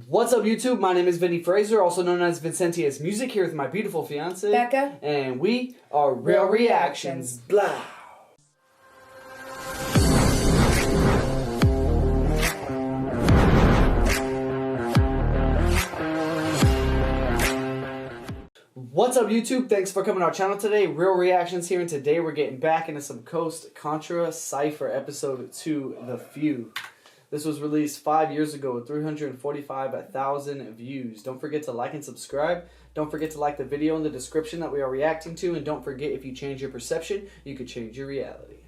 What's up, YouTube? My name is Vinny Fraser, also known as Vincentius Music, here with my beautiful fiance Becca, and we are Real Reactions. Blah. What's up, YouTube? Thanks for coming to our channel today. Real Reactions here, and today we're getting back into some CONTRA Cypher episode 2, The Few. This was released 5 years ago with 345,000 views. Don't forget to like and subscribe. Don't forget to like the video in the description that we are reacting to. And don't forget, if you change your perception, you could change your reality.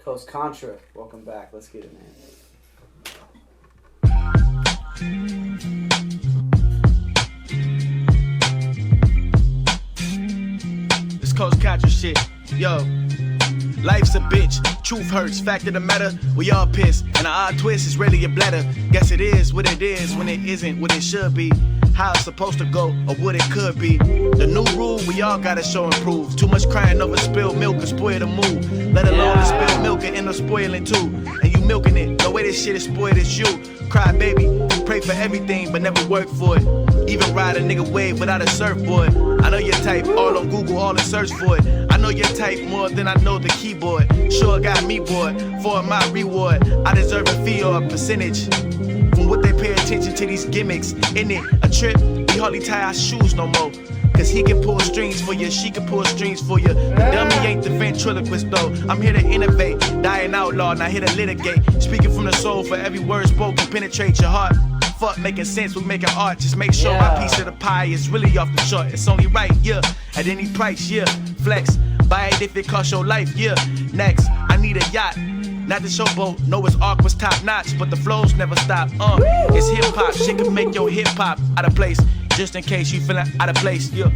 CONTRA, welcome back. Let's get it, man. This CONTRA shit, yo. Life's a bitch, truth hurts, fact of the matter, we all pissed, and an odd twist is really a bladder. Guess it is what it is when it isn't what it should be. How it's supposed to go, or what it could be. The new rule, we all gotta show and prove. Too much crying over spilled milk can spoil the mood. Let alone the spilled milk and end up spoiling too. And you milking it, the way this shit is spoiled is you. Cry baby, pray for everything but never work for it. Even ride a nigga wave without a surfboard. I know your type, all on Google, all in search for it. I know your type more than I know the keyboard. Sure got me bored, for my reward I deserve a fee or a percentage from what they pay attention to these gimmicks. Isn't it a trip? We hardly tie our shoes no more. Cause he can pull strings for you, she can pull strings for you. The dummy ain't the ventriloquist though. I'm here to innovate, die an outlaw, not here to litigate. Speaking from the soul, for every word spoken penetrate your heart. Fuck making sense, we making art. Just make sure my piece of the pie is really off the chart. It's only right, yeah, at any price, yeah. Flex, buy it if it costs your life, yeah. Next, I need a yacht, not the showboat. No, his arc was top notch, but the flows never stop. It's hip hop, shit can make your hip hop out of place. Just in case you feeling out of place, yeah.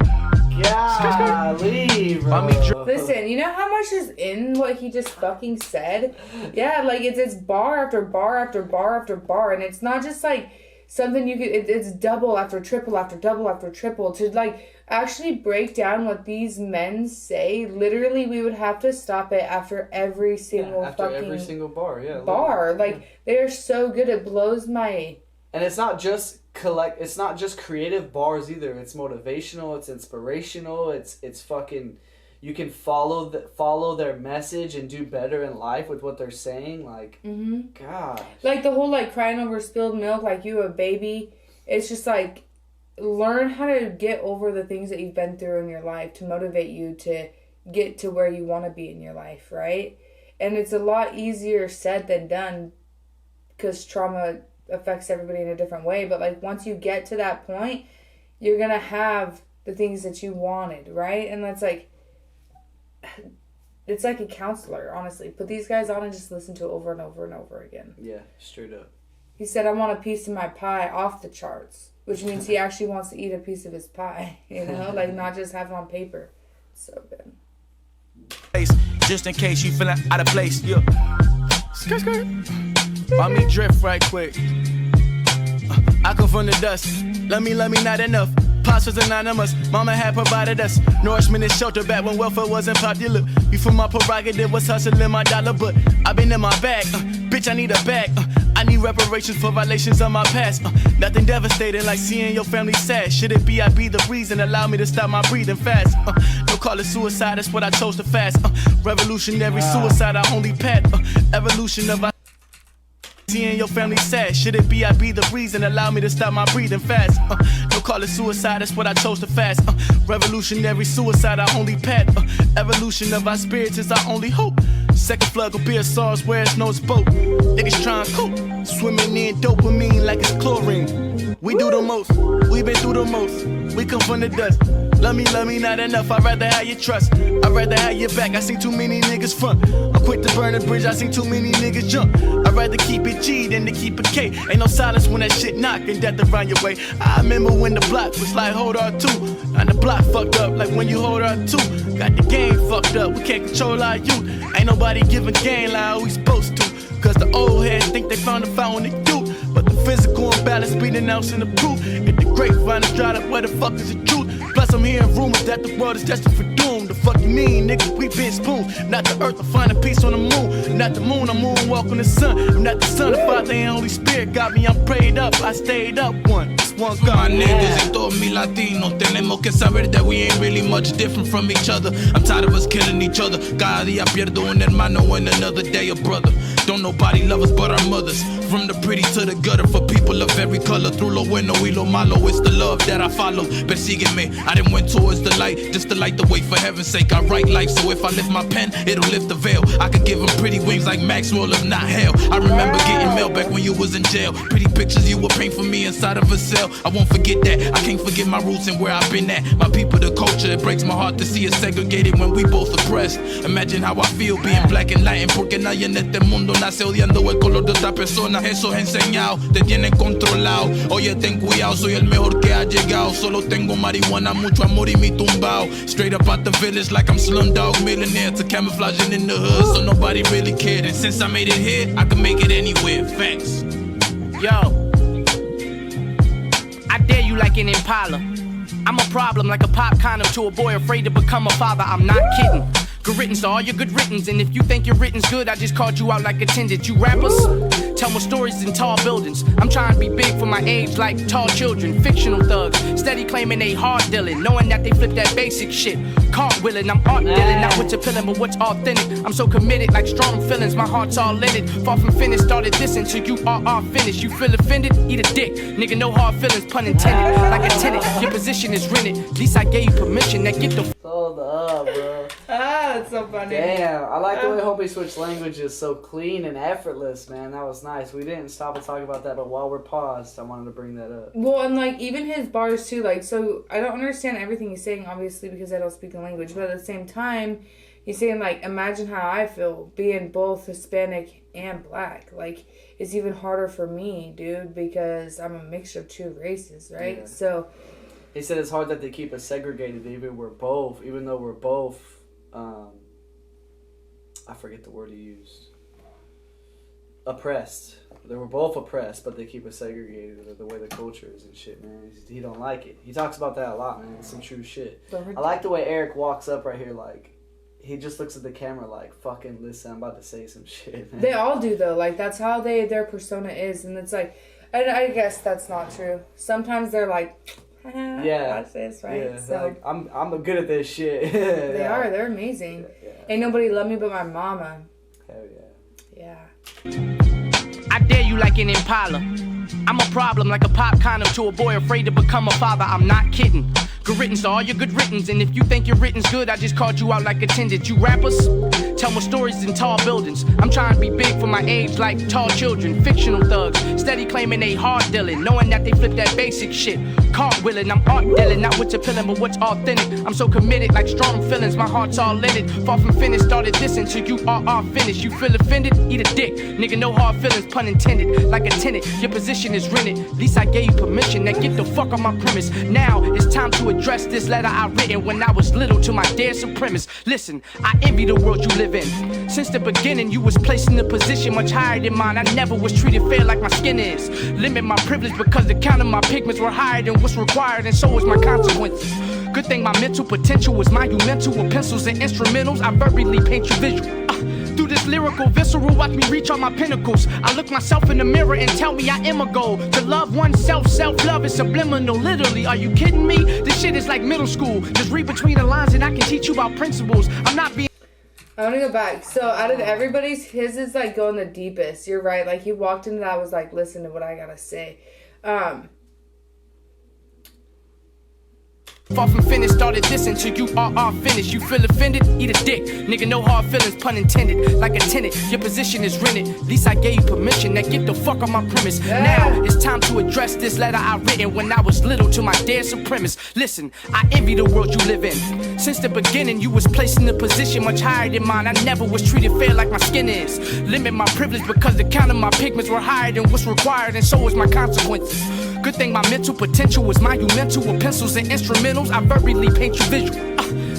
Golly, bro. Listen, you know how much is in what he just fucking said? Yeah, like it's bar after bar after bar after bar, and it's not just like something you could, it's double after triple after double after triple. To like actually break down what these men say, literally we would have to stop it after every single every single bar, bar. Like they are so good, it blows my. And it's not just it's not just creative bars either. It's motivational, it's inspirational, it's fucking, you can follow their message and do better in life with what they're saying. Like, God. Like the whole like crying over spilled milk like you a baby. It's just like learn how to get over the things that you've been through in your life to motivate you to get to where you want to be in your life, right? And it's a lot easier said than done because trauma affects everybody in a different way. But like once you get to that point, you're gonna have the things that you wanted, right? And that's like, it's like a counselor, honestly. Put these guys on and just listen to it over and over and over again. Yeah, straight up. He said, I want a piece of my pie off the charts, which means he actually wants to eat a piece of his pie, you know, like not just have it on paper. So good. Just in case you feeling out of place, yeah. Skirt, skirt. Let me drift right quick. I come from the dust. Love me, not enough. Pops was anonymous. Mama had provided us nourishment and shelter back when welfare wasn't popular. Before my prerogative was hustling my dollar, but I've been in my bag. Bitch, I need a bag. I need reparations for violations of my past. Nothing devastating like seeing your family sad. Should it be I be the reason? Allow me to stop my breathing fast. Don't call it suicide, that's what I chose to fast. Revolutionary suicide, I only pat. Evolution of seeing your family sad. Should it be I be the reason? Allow me to stop my breathing fast. Don't call it suicide, that's what I chose to fast. Revolutionary suicide, I only pat. Evolution of our spirits is our only hope. Second flood will be a SARS where it's no boat. Niggas trying to cope, swimming in dopamine like it's chlorine. We do the most, we been through the most. We come from the dust. Love me, not enough. I'd rather have your trust. I'd rather have your back. I seen too many niggas front. I'm quick to burn a bridge. I seen too many niggas jump. I'd rather keep it G than to keep it K. Ain't no silence when that shit knock and death around your way. I remember when the block was like hold R2. And the block fucked up like when you hold R2. Got the game fucked up. We can't control our youth. Ain't nobody giving game like we supposed to. Cause the old heads think they found a fountain of youth. But the physical imbalance be denouncing the proof. If the grapevine is dried up, where the fuck is the truth? Plus I'm hearing rumors that the world is destined for doom. The fuck you mean, nigga? We been spoons. Not the earth to find a piece on the moon. Not the moon, I'm moonwalk on the sun. I'm not the son, the Father and Holy Spirit got me. I'm prayed up, I stayed up one. This one God. My niggas and todos mis latinos tenemos que saber that we ain't really much different from each other. I'm tired of us killing each other. Cada día pierdo un hermano and another day a brother. Don't nobody love us but our mothers. From the pretty to the gutter for people of every color. Through lo bueno y lo malo, it's the love that I follow. Persígueme, I done went towards the light, just to light the way. For heaven's sake, I write life, so if I lift my pen, it'll lift the veil. I could give them pretty wings like Maxwell, if not hell. I remember getting mail back when you was in jail. Pretty pictures you would paint for me inside of a cell. I won't forget that, I can't forget my roots and where I've been at. My people, the culture, it breaks my heart to see us segregated when we both oppressed. Imagine how I feel being black and Latin, porque nadie en este mundo nace odiando el color de otra persona. Eso es enseñado, te tienen controlado. Oye, ten cuidado, soy el mejor que ha llegado. Solo tengo marihuana, mucho amor y mi tumbao. Straight up out the village like I'm Slumdog Millionaire, to camouflaging in the hood so nobody really cared. And since I made it here, I can make it anywhere. Facts. Yo, I dare you like an Impala. I'm a problem like a pop condom to a boy afraid to become a father. I'm not kidding. Good riddance to all your good writtens. And if you think your written's good, I just called you out like attended. You rappers tell more stories in tall buildings. I'm trying to be big for my age like tall children. Fictional thugs, steady claiming they hard dealing, knowing that they flip that basic shit. Cartwheeling, I'm art dealing, not what's appealing but what's authentic. I'm so committed like strong feelings, my heart's all in it. Far from finished, started this until you are finished. You feel offended? Eat a dick. Nigga, no hard feelings, pun intended. Like a tenant, your position is rented. At least I gave you permission. Now get the Hold up, bro. That's so funny. Damn, I like the way Homie switched languages so clean and effortless, man. That was nice. We didn't stop and talk about that, but while we're paused, I wanted to bring that up. Well, and like even his bars too, like, so I don't understand everything he's saying, obviously, because I don't speak the language, but at the same time, he's saying like, imagine how I feel being both Hispanic and black. Like, it's even harder for me, dude, because I'm a mixture of two races, right? Yeah. So He said it's hard that they keep us segregated, even though we're both, I forget the word he used. Oppressed. They were both oppressed, but they keep us segregated the way the culture is and shit, man. He don't like it. He talks about that a lot, man. It's some true shit. I like the way Eric walks up right here, like, he just looks at the camera like, fucking listen, I'm about to say some shit, man. they all do though. Like, that's how their persona is, and it's like, and I guess that's not true. Sometimes they're like, yeah, watch this, right? Yeah, so like, I'm good at this shit. they are. They're amazing. Yeah. Ain't nobody love me but my mama. Hell yeah. Yeah. I dare you like an Impala. I'm a problem like a pop condom to a boy afraid to become a father. I'm not kidding. Good riddance to all your good writtens. And if you think your written's good, I just called you out like attended. You rappers tell more stories in tall buildings. I'm trying to be big for my age like tall children. Fictional thugs, steady claiming they hard dealing, knowing that they flip that basic shit. Cartwheeling, I'm art dealing, not what's appealing but what's authentic. I'm so committed like strong feelings, my heart's all in it. Far from finished, started this until you are finished. You feel offended? Eat a dick. Nigga, no hard feelings, pun intended. Like a tenant, your position is rented. At least I gave you permission. Now get the fuck on my premise. Now it's time to address this letter I written when I was little to my dead supremacist. Listen, I envy the world you live in. Since the beginning, you was placed in a position much higher than mine. I never was treated fair like my skin is. Limit my privilege because the count of my pigments were higher than what's required, and so was my consequences. Good thing my mental potential was monumental. With pencils and instrumentals, I verbally paint you visual. Through this lyrical visceral, watch me reach all my pinnacles. I look myself in the mirror and tell me I am a goal. To love oneself, self-love is subliminal. Literally, are you kidding me? This shit is like middle school. Just read between the lines and I can teach you about principles. I'm not being... I want to go back. So out of everybody's, his is like going the deepest. You're right. Like, he walked into that, I was like, listen to what I gotta say. Far from finished, started this until you are finished. You feel offended? Eat a dick. Nigga, no hard feelings, pun intended. Like a tenant, your position is rented. At least I gave you permission. Now get the fuck on my premise. Now it's time to address this letter I written when I was little to my dead supremacist. Listen, I envy the world you live in. Since the beginning, you was placed in a position much higher than mine. I never was treated fair like my skin is. Limit my privilege because the count of my pigments were higher than what's required, and so was my consequences. Good thing my mental potential was monumental. With pencils and instrumentals, I verbally paint you visual.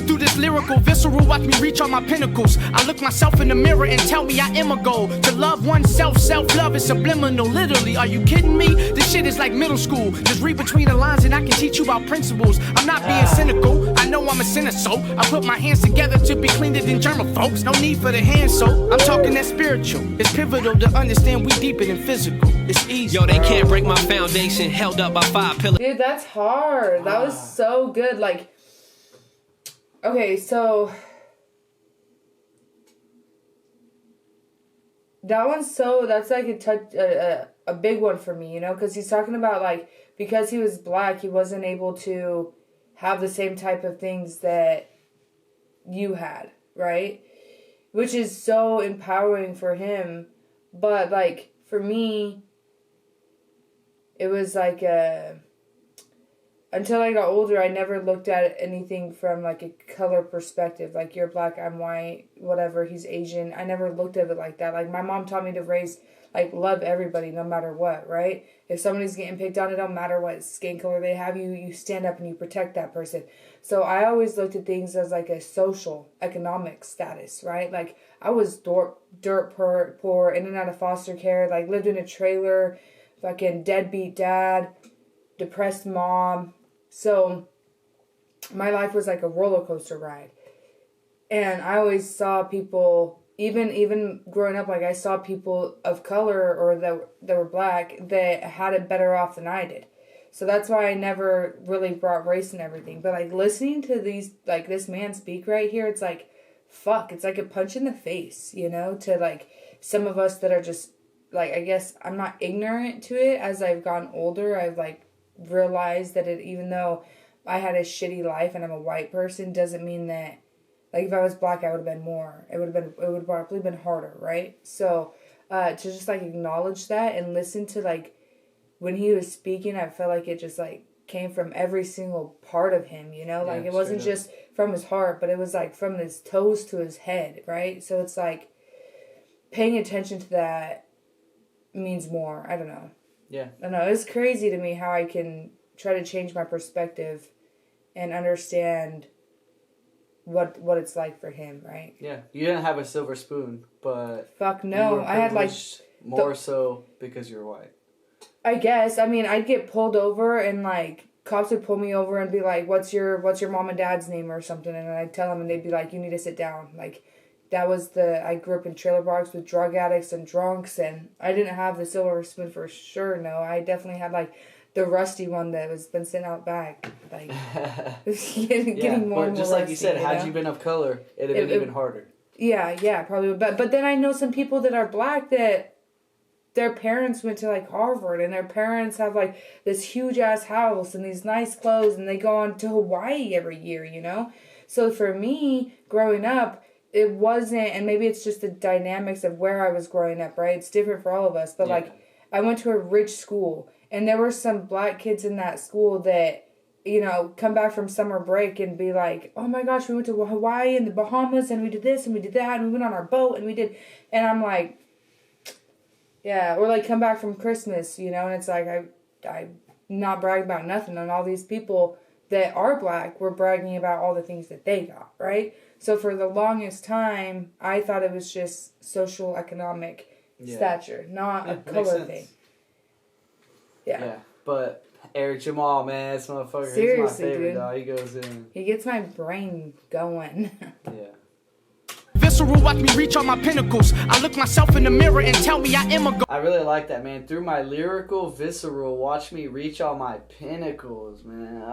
Through this lyrical, visceral, watch me reach all my pinnacles. I look myself in the mirror and tell me I am a goal. To love oneself, self-love is subliminal, literally. Are you kidding me? This shit is like middle school. Just read between the lines and I can teach you about principles. I'm not being cynical, I know I'm a sinner, so I put my hands together to be cleaner than germaphobes. No need for the hand soap, I'm talking that spiritual. It's pivotal to understand we deeper than physical. It's easy. Yo, they can't break my foundation, held up by 5 pillars. Dude, that's hard. That was so good. Like, okay, so that's like a big one for me, you know, because he's talking about, like, because he was black, he wasn't able to have the same type of things that you had, right? Which is so empowering for him. But, like, for me, it was like until I got older, I never looked at anything from, like, a color perspective. Like, you're black, I'm white, whatever, he's Asian. I never looked at it like that. Like, my mom taught me to love everybody no matter what, right? If somebody's getting picked on, it don't matter what skin color they have, you stand up and you protect that person. So I always looked at things as, like, a social, economic status, right? Like, I was dirt poor, in and out of foster care, like, lived in a trailer, fucking deadbeat dad, depressed mom. So my life was like a roller coaster ride. And I always saw people, even growing up, like, I saw people of color or that were black that had it better off than I did. So that's why I never really brought race and everything. But, like, listening to these, like, this man speak right here, it's like, fuck, it's like a punch in the face, you know, to, like, some of us that are just, like, I guess I'm not ignorant to it. As I've gotten older, I've, like, realized that even though I had a shitty life and I'm a white person, doesn't mean that, like, if I was black, I would have been more. It would have probably been harder, right? So, to just, like, acknowledge that and listen to, like, when he was speaking, I felt like it just, like, came from every single part of him, you know? Like, it wasn't just from his heart, but it was, like, from his toes to his head, right? So it's, like, paying attention to that means more. I don't know. Yeah. I don't know. It's crazy to me how I can try to change my perspective and understand what it's like for him, right? Yeah. You didn't have a silver spoon, but... Fuck no. I had, like... More so because you're white. I guess. I mean, I'd get pulled over and, like, cops would pull me over and be like, what's your mom and dad's name or something? And I'd tell them and they'd be like, you need to sit down. Like, that was I grew up in trailer parks with drug addicts and drunks, and I didn't have the silver spoon for sure, no. I definitely had, like, the rusty one that was been sent out back. Like, getting more and more just like rusty, you said, you had know? you been of color, it'd have been even harder. Yeah, probably. But then I know some people that are black that their parents went to, like, Harvard, and their parents have, like, this huge-ass house and these nice clothes, and they go on to Hawaii every year, you know? So for me, growing up, it wasn't, and maybe it's just the dynamics of where I was growing up, right? It's different for all of us, but, like, I went to a rich school, and there were some black kids in that school that, you know, come back from summer break and be like, oh my gosh, we went to Hawaii and the Bahamas, and we did this, and we did that, and we went on our boat, and we did, and I'm like, yeah, or, like, come back from Christmas, you know, and it's like, I not brag about nothing, and all these people that are black were bragging about all the things that they got, right? So for the longest time, I thought it was just social economic stature, not a color thing. Yeah, but Eric Jamal, man, this motherfucker, seriously, he's my favorite, dude. dog. He goes in. He gets my brain going. Yeah. Visceral, watch me reach all my pinnacles. I look myself in the mirror and tell me I am a I really like that, man. Through my lyrical, visceral, watch me reach all my pinnacles, man.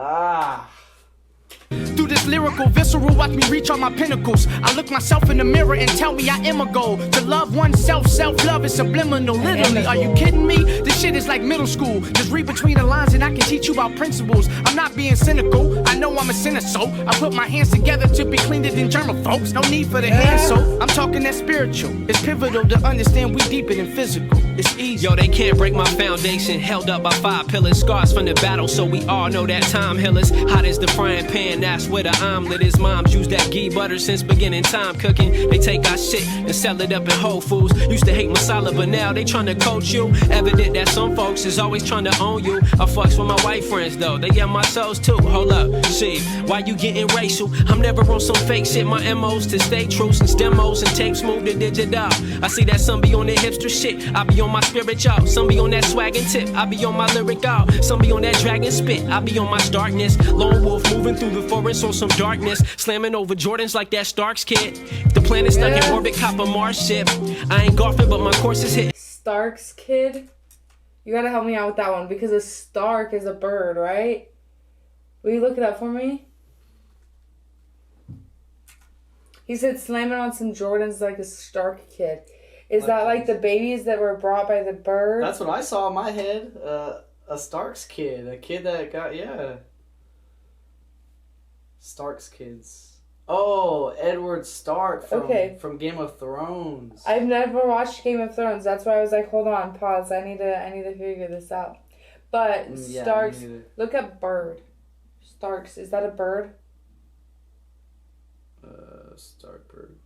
Through this lyrical, visceral, watch me reach all my pinnacles. I look myself in the mirror and tell me I am a goal. To love oneself, self-love is subliminal, literally. Are you kidding me? This shit is like middle school. Just read between the lines and I can teach you about principles. I'm not being cynical, I know I'm a sinner, so I put my hands together to be cleaner than germaphobes. No need for the hand soap, I'm talking that spiritual. It's pivotal to understand we deeper than physical. It's easy. Yo, they can't break my foundation. Held up by 5 pillars, scars from the battle, so we all know that time healers. Hot as the frying pan, that's where the omelet is. Moms use that ghee butter since beginning time cooking. They take our shit and sell it up in Whole Foods. Used to hate masala, but now they tryna coach you. Evident that some folks is always trying to own you. I fucks with my white friends though, they get my souls too. Hold up, see, why you getting racial? I'm never on some fake shit. My MO's to stay true since demos and tapes move to digital. I see that some be on their hipster shit, I be on my spirit y'all. Some be on that swag and tip, I be on my lyric out. Some be on that dragon spit, I be on my darkness. Lone wolf moving through the forest on some darkness, slamming over Jordans like that Starks kid. The planet stuck in orbit, cop a Mars ship. I ain't golfing, but my course is hit. Starks kid? You gotta help me out with that one because a Stark is a bird, right? Will you look it up for me? He said slamming on some Jordans like a Stark kid. Is that like the babies that were brought by the bird? That's what I saw in my head. A Starks kid. A kid that got, yeah. Starks kids. Oh, Edward Stark from Game of Thrones. I've never watched Game of Thrones. That's why I was like, hold on, pause. I need to figure this out. But Starks, look up bird. Starks, is that a bird? Stark bird.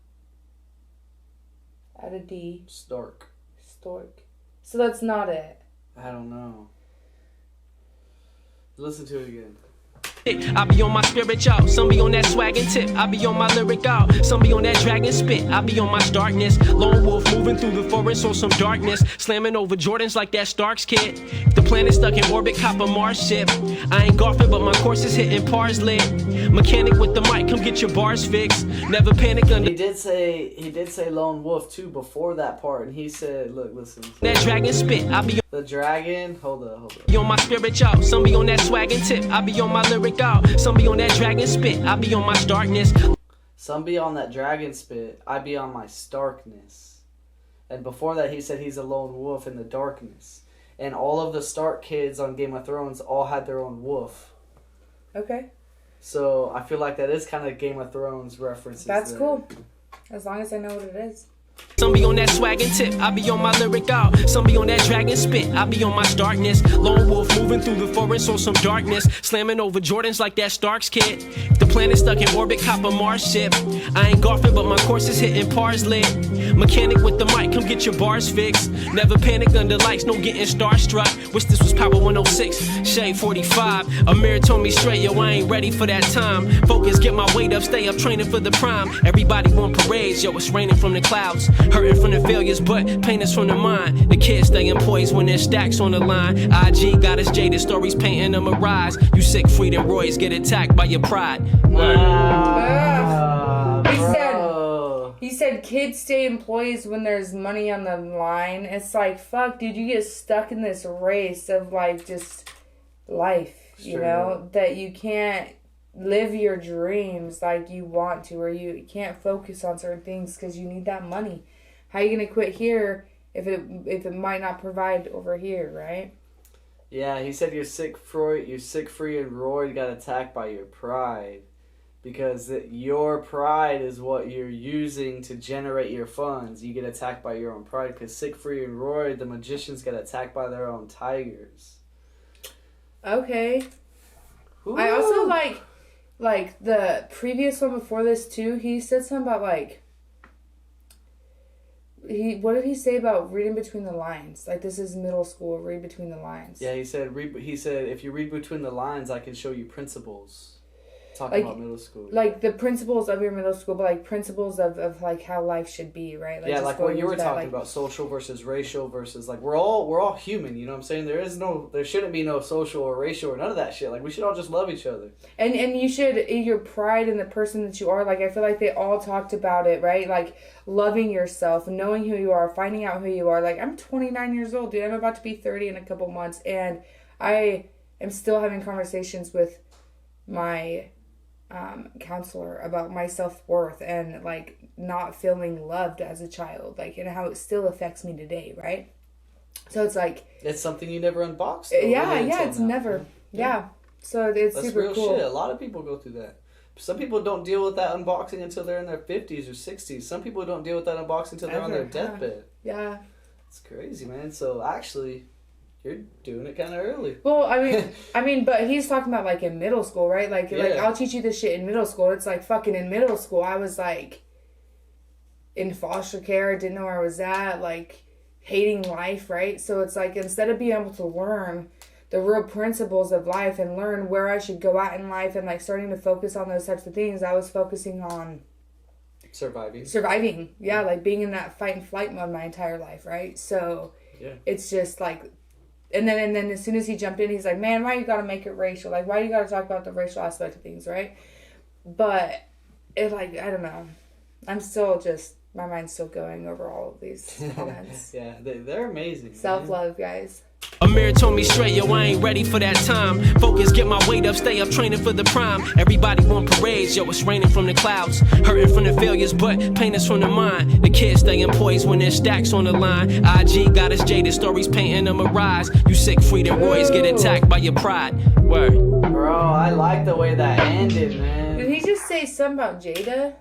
Add a D. Stork. So that's not it. I don't know. Listen to it again. I be on my spirit y'all. Some be on that swag and tip, I be on my lyric out. Some be on that dragon spit, I be on my darkness. Lone wolf moving through the forest on some darkness, slamming over Jordans like that Starks kid. The planet stuck in orbit, cop a Mars ship. I ain't golfing, but my course is hitting pars lit. Mechanic with the mic, come get your bars fixed. Never panic under. He did say lone wolf too before that part, and he said, look, listen. That dragon spit, I be the dragon. Hold up. Be on my spirit y'all. Some be on that swag and tip, I be on my lyric out. Some be on that dragon spit, I be on my darkness. Some be on that dragon spit, I be on my starkness. And before that he said he's a lone wolf in the darkness. And all of the Stark kids on Game of Thrones all had their own wolf. Okay. So I feel like that is kind of Game of Thrones references. That's there. cool. As long as I know what it is. Some be on that swag and tip, I be on my lyric out. Some be on that dragon spit, I be on my darkness. Lone wolf moving through the forest on some darkness, slamming over Jordans like that Starks kid. The planet stuck in orbit, cop a Mars ship. I ain't golfing, but my course is hitting pars lit. Mechanic with the mic, come get your bars fixed. Never panic under lights, no getting starstruck. Wish this was Power 106, Shade 45. Amir told me straight, yo, I ain't ready for that time. Focus, get my weight up, stay up, training for the prime. Everybody want parades, yo, it's raining from the clouds. Hurting from the failures, but pain is from the mind. The kids staying poised when there's stacks on the line. IG got us jaded, stories painting a mirage. You sick, freedom Roy's get attacked by your pride. He said kids stay employees when there's money on the line. It's like, fuck, dude, you get stuck in this race of like just life, you know, that you can't live your dreams like you want to, or you can't focus on certain things because you need that money. How are you gonna quit here if it might not provide over here, right? Yeah, he said you're sick, free, and Roy got attacked by your pride, because your pride is what you're using to generate your funds. You get attacked by your own pride, because Sick, Free, and Roy, the magicians, get attacked by their own tigers. Okay. Ooh. I also like the previous one before this too. He said something about like. What did he say about reading between the lines? Like, this is middle school, read between the lines. Yeah, he said if you read between the lines, I can show you principles. Talking about middle school. Like the principles of your middle school, but like principles of like how life should be, right? Like, yeah, like what you were talking about, social versus racial versus like we're all human, you know what I'm saying? There shouldn't be no social or racial or none of that shit. Like we should all just love each other. And you should, your pride in the person that you are, like I feel like they all talked about it, right? Like loving yourself, knowing who you are, finding out who you are. Like I'm 29 years old, dude. I'm about to be 30 in a couple months, and I am still having conversations with my counselor about my self-worth and like not feeling loved as a child, like, and how it still affects me today, right? So it's like it's something you never unboxed. It's never. So it's that's super real cool. Shit. A lot of people go through that. Some people don't deal with that unboxing until they're in their 50s or 60s. Some people don't deal with that unboxing until they're on their deathbed. Yeah. It's crazy, man. So actually, you're doing it kind of early. Well, I mean, but he's talking about like in middle school, right? Like I'll teach you this shit in middle school. It's like fucking in middle school, I was like in foster care, didn't know where I was at, like hating life, right? So it's like instead of being able to learn the real principles of life and learn where I should go at in life and like starting to focus on those types of things, I was focusing on surviving. Yeah, like being in that fight and flight mode my entire life, right? So it's just like, and then as soon as he jumped in, he's like, man, why you gotta make it racial? Like, why you gotta talk about the racial aspect of things, right? But it, like, I don't know, I'm still just, my mind's still going over all of these comments. Yeah, they're amazing. Self-love, guys. Amir told me straight, yo, I ain't ready for that time. Focus, get my weight up, stay up, training for the prime. Everybody want parades, yo, it's raining from the clouds. Hurting from the failures, but pain is from the mind. The kids staying poised when there's stacks on the line. IG got us jaded, stories painting a mirage. You sick, freedom boys get attacked by your pride. Word. Bro, I like the way that ended, man. Did he just say something about Jada?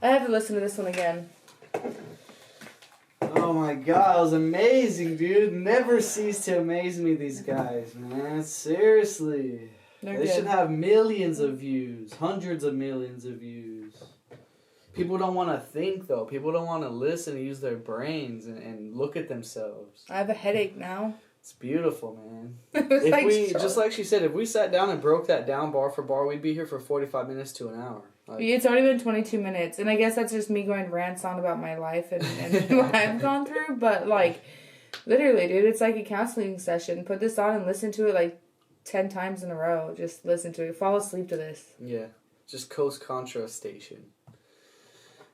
I have to listen to this one again. Oh my god, it was amazing, dude. Never cease to amaze me, these guys, man. Seriously. They should have millions of views, hundreds of millions of views. People don't want to think, though. People don't want to listen and use their brains and look at themselves. I have a headache now. It's beautiful, man. If like we, just like she said, if we sat down and broke that down bar for bar, we'd be here for 45 minutes to an hour. Like, it's already been 22 minutes, and I guess that's just me going rants on about my life and what I've gone through, but, like, literally, dude, it's like a counseling session. Put this on and listen to it, like, 10 times in a row. Just listen to it. Fall asleep to this. Yeah. Just Coast Contra Station.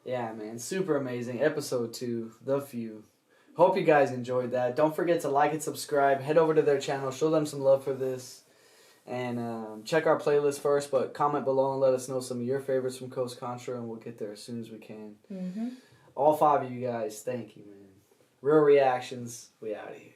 Yeah, man. Super amazing. Episode 2, The Few. Hope you guys enjoyed that. Don't forget to like and subscribe. Head over to their channel. Show them some love for this. And check our playlist first, but comment below and let us know some of your favorites from Coast Contra, and we'll get there as soon as we can. Mm-hmm. All 5 of you guys, thank you, man. Real reactions, we out of here.